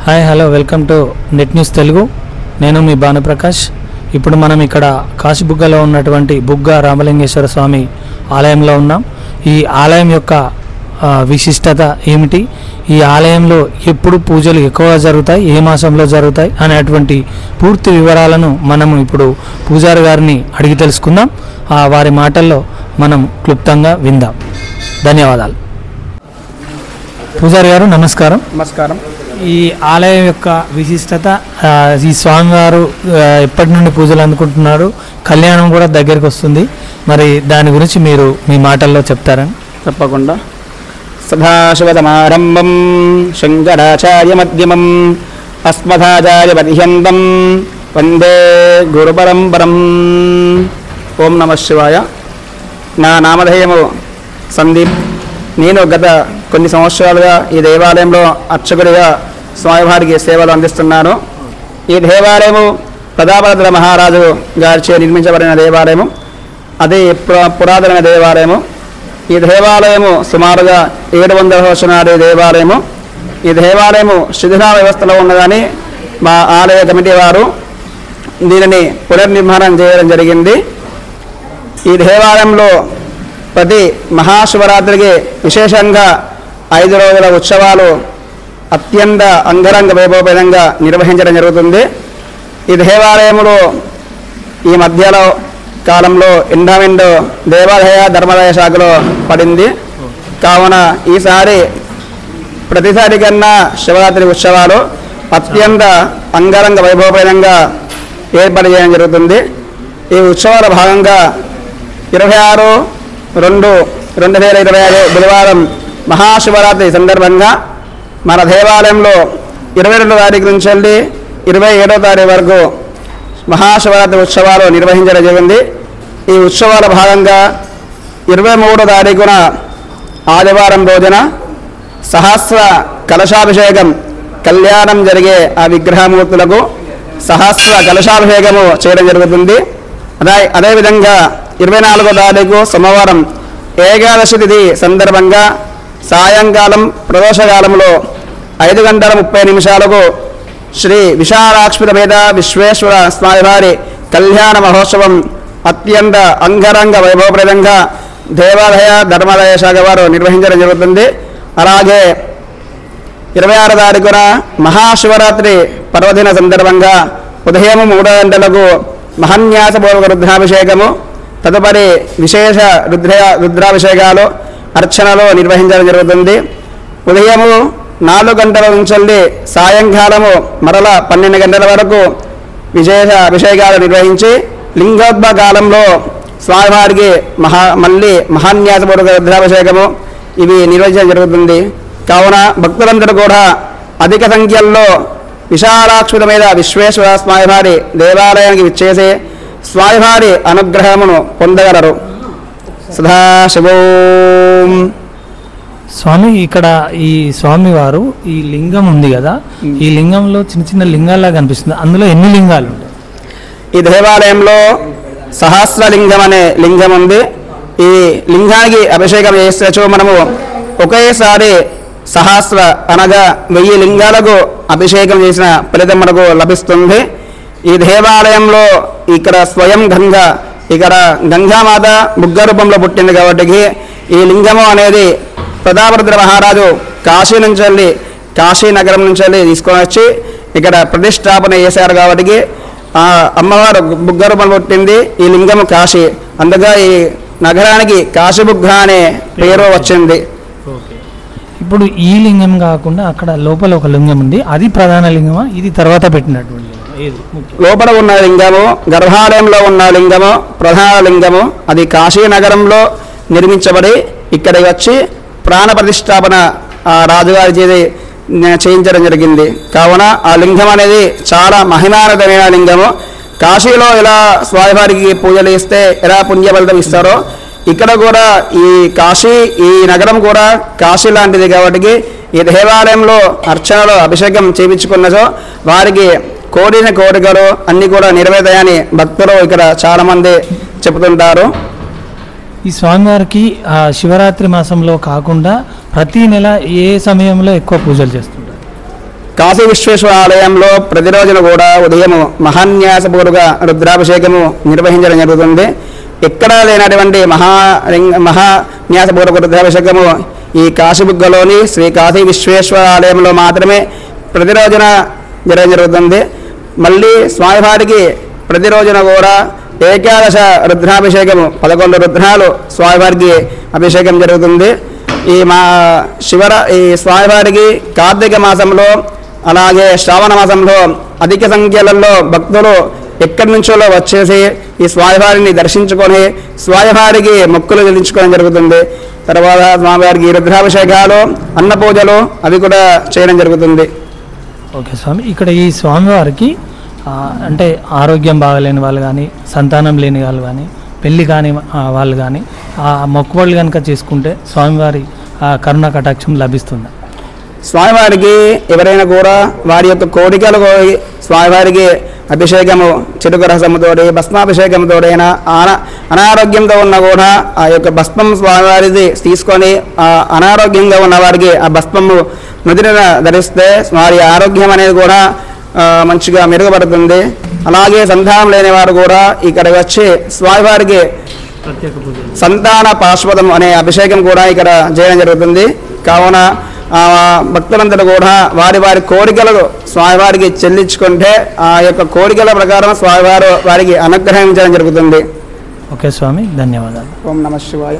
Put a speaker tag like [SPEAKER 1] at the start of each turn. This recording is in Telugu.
[SPEAKER 1] Hi hello welcome to net news Telugu. నేను మీ భానుప్రకాష్. ఇప్పుడు మనం ఇక్కడ కాశీబుగ్గలో ఉన్నటువంటి బుగ్గ రామలింగేశ్వర స్వామి ఆలయంలో ఉన్నాం. ఈ ఆలయం యొక్క విశిష్టత ఏమిటి, ఈ ఆలయంలో ఎప్పుడు పూజలు ఎక్కువగా జరుగుతాయి, ఏ మాసంలో జరుగుతాయి అనేటువంటి పూర్తి వివరాలను మనము ఇప్పుడు పూజారి గారిని అడిగి తెలుసుకుందాం. వారి మాటల్లో మనం క్లుప్తంగా విందాం. ధన్యవాదాలు. పూజారి గారు నమస్కారం.
[SPEAKER 2] నమస్కారం.
[SPEAKER 1] ఈ ఆలయం యొక్క విశిష్టత, ఈ స్వామివారు ఎప్పటి నుండి పూజలు అందుకుంటున్నారు, కళ్యాణం కూడా దగ్గరికి వస్తుంది, మరి దాని గురించి మీరు మీ మాటల్లో చెప్తారని.
[SPEAKER 2] తప్పకుండా. సదాశివసమారంభం శంకరాచార్య మధ్యమం అస్మదాచార్య పర్యంతం వందే గురు పరంపరం. ఓం నమ శివాయ. నా నామధేయము సందీప్. నేను గత కొన్ని సంవత్సరాలుగా ఈ దేవాలయంలో అర్చకుడిగా స్వామివారికి సేవలు అందిస్తున్నాను. ఈ దేవాలయము ప్రతాపరుద్ర మహారాజు గారిచే నిర్మించబడిన దేవాలయము. అది పురాతన దేవాలయము. ఈ దేవాలయము సుమారుగా 700 సంవత్సరాల దేవాలయము. ఈ దేవాలయము శిథిలా వ్యవస్థలో ఉన్నదని మా ఆలయ కమిటీ వారు దీనిని పునర్నిర్మాణం చేయడం జరిగింది. ఈ దేవాలయంలో ప్రతి మహాశివరాత్రికి విశేషంగా 5 రోజుల ఉత్సవాలు అత్యంత అంగరంగ వైభవపేతంగా నిర్వహించడం జరుగుతుంది. ఈ దేవాలయంలో ఈ మధ్యలో కాలంలో ఎండమెండ్ దేవాలయ ధర్మాదాయ శాఖలో పడింది. కావున ఈసారి ప్రతిసారి కన్నా శివరాత్రి ఉత్సవాలు అత్యంత అంగరంగ వైభవపేతంగా ఏర్పాటు చేయడం జరుగుతుంది. ఈ ఉత్సవాల భాగంగా 26/2/2025 బుధవారం మహాశివరాత్రి సందర్భంగా మన దేవాలయంలో 22వ తారీఖు నుంచి 27వ తారీఖు వరకు మహాశివరాత్రి ఉత్సవాలు నిర్వహించడం జరిగింది. ఈ ఉత్సవాల భాగంగా 23వ తారీఖున ఆదివారం రోజున సహస్ర కలశాభిషేకం, కళ్యాణం జరిగే ఆ విగ్రహమూర్తులకు సహస్ర కలశాభిషేకము చేయడం జరుగుతుంది. అదేవిధంగా 24వ తారీఖు సోమవారం ఏకాదశి తిథి సందర్భంగా సాయంకాలం ప్రదోషకాలంలో 5:30 శ్రీ విశాలాక్షిపేద విశ్వేశ్వర స్వామివారి కళ్యాణ మహోత్సవం అత్యంత అంగరంగ వైభవప్రదంగా దేవాలయ ధర్మాదాయ శాఖ వారు నిర్వహించడం జరుగుతుంది. అలాగే 26వ తారీఖున మహాశివరాత్రి పర్వదిన సందర్భంగా ఉదయం 3 గంటలకు మహాన్యాసపూర్వక రుద్రాభిషేకము, తదుపరి విశేష రుద్రాభిషేకాలు, అర్చనలు నిర్వహించడం జరుగుతుంది. ఉదయము 4 గంటల నుంచి సాయంకాలము మరల 12 గంటల వరకు విశేష అభిషేకాలు నిర్వహించి లింగోద్భవ కాలంలో స్వామివారికి మళ్ళీ మహాన్యాసపూర్వక రుద్రాభిషేకము ఇవి నిర్వహించడం జరుగుతుంది. కావున భక్తులందరూ కూడా అధిక సంఖ్యల్లో విశాలాక్షుల మీద విశ్వేశ్వర స్వామివారి దేవాలయానికి విచ్చేసి స్వామివారి అనుగ్రహమును పొందగలరు. సదాశివం.
[SPEAKER 1] స్వామి, ఇక్కడ ఈ స్వామివారు ఈ లింగం ఉంది కదా, ఈ లింగంలో చిన్న చిన్న లింగాల్లా కనిపిస్తుంది. అందులో ఎన్ని లింగాలు ఉంటాయి?
[SPEAKER 2] ఈ దేవాలయంలో సహస్రలింగం అనే లింగం ఉంది. ఈ లింగానికి అభిషేకం చేస్తూ మనము ఒకేసారి సహస్ర అనగా 1000 లింగాలకు అభిషేకం చేసిన ఫలితం మనకు లభిస్తుంది. ఈ దేవాలయంలో ఇక్కడ స్వయం గంగా, ఇక్కడ గంగామాత బుగ్గ రూపంలో పుట్టింది కాబట్టి ఈ లింగము అనేది ప్రతాపరుద్ర మహారాజు కాశీ నుంచి కాశీ నగరం నుంచి తీసుకొని వచ్చి ఇక్కడ ప్రతిష్టాపన చేశారు కాబట్టి ఆ అమ్మవారు బుగ్గ రూపంలో పుట్టింది. ఈ లింగము కాశీ, అందుగా ఈ నగరానికి కాశీబుగ్గ అనే పేరు వచ్చింది.
[SPEAKER 1] ఇప్పుడు ఈ లింగం కాకుండా అక్కడ లోపల ఒక లింగం ఉంది, అది ప్రధాన లింగమా, ఇది తర్వాత పెట్టినటువంటి
[SPEAKER 2] లోపల ఉన్న లింగము గర్భాలయంలో ఉన్న లింగము ప్రధాన లింగము. అది కాశీ నగరంలో నిర్మించబడి ఇక్కడికి వచ్చి ప్రాణ ప్రతిష్టాపన రాజుగారి చేయించడం జరిగింది. కావున ఆ లింగం అనేది చాలా మహిమానతమైన లింగము. కాశీలో ఎలా స్వామివారికి పూజలు ఇస్తే ఎలా పుణ్యఫలితం ఇస్తారో ఇక్కడ కూడా ఈ నగరం కూడా కాశీ లాంటిది కాబట్టి ఈ దేవాలయంలో అర్చనలో అభిషేకం చేయించుకున్నచో వారికి కోరిన కోరికలు అన్నీ కూడా నెరవేరుతాయని భక్తులు ఇక్కడ చాలామంది చెబుతుంటారు.
[SPEAKER 1] ఈ స్వామివారికి శివరాత్రి మాసంలో కాకుండా ప్రతి నెల ఏ సమయంలో ఎక్కువ పూజలు చేస్తుంటారు?
[SPEAKER 2] కాశీ విశ్వేశ్వర ఆలయంలో ప్రతిరోజున కూడా ఉదయం మహాన్యాసపూర్వక రుద్రాభిషేకము నిర్వహించడం జరుగుతుంది. ఎక్కడా లేనటువంటి మహాన్యాసపూర్వక రుద్రాభిషేకము ఈ కాశీబుగ్గలోని శ్రీ కాశీ విశ్వేశ్వర ఆలయంలో మాత్రమే ప్రతిరోజున జరుగుతుంది. మళ్ళీ స్వామివారికి ప్రతిరోజున కూడా ఏకాదశ రుద్రాభిషేకము 11 రుద్రాలు స్వామివారికి అభిషేకం జరుగుతుంది. ఈ స్వామివారికి కార్తీక మాసంలో అలాగే శ్రావణ మాసంలో అధిక సంఖ్యలలో భక్తులు ఎక్కడి నుంచో వచ్చేసి ఈ స్వామివారిని దర్శించుకొని స్వామివారికి మొక్కులు చెల్లించుకోవడం జరుగుతుంది. తర్వాత స్వామివారికి రుద్రాభిషేకాలు అన్నపూజలు అవి కూడా చేయడం జరుగుతుంది.
[SPEAKER 1] ఓకే స్వామి, ఇక్కడ ఈ స్వామివారికి అంటే ఆరోగ్యం బాగలేని వాళ్ళు కానీ, సంతానం లేని వాళ్ళు కానీ, పెళ్ళి కాని వాళ్ళు కానీ ఆ మొక్కుబడులు కనుక చేసుకుంటే స్వామివారి కరుణ కటాక్షం లభిస్తుంది.
[SPEAKER 2] స్వామివారికి ఎవరైనా కూడా వారి యొక్క కోరికలు స్వామివారికి అభిషేకము చిరుక రసముతోటి భస్మాభిషేకంతోడైనా అనారోగ్యంతో ఉన్న కూడా ఆ యొక్క భస్మం స్వామివారిది తీసుకొని అనారోగ్యంగా ఉన్న వారికి ఆ భస్మము నుదిరిన ధరిస్తే వారి ఆరోగ్యం అనేది కూడా మంచిగా మెరుగుపడుతుంది. అలాగే సంతానం లేని వారు కూడా ఇక్కడ వచ్చి స్వామివారికి సంతాన పాశ్వతం అనే అభిషేకం కూడా ఇక్కడ చేయడం జరుగుతుంది. కావున భక్తులందరూ కూడా వారి వారి కోరికలు స్వామివారికి చెల్లించుకుంటే ఆ యొక్క కోరికల ప్రకారం స్వామివారు వారికి అనుగ్రహించడం జరుగుతుంది.
[SPEAKER 1] ఓకే స్వామి, ధన్యవాదాలు.
[SPEAKER 2] ఓం నమః శివాయ.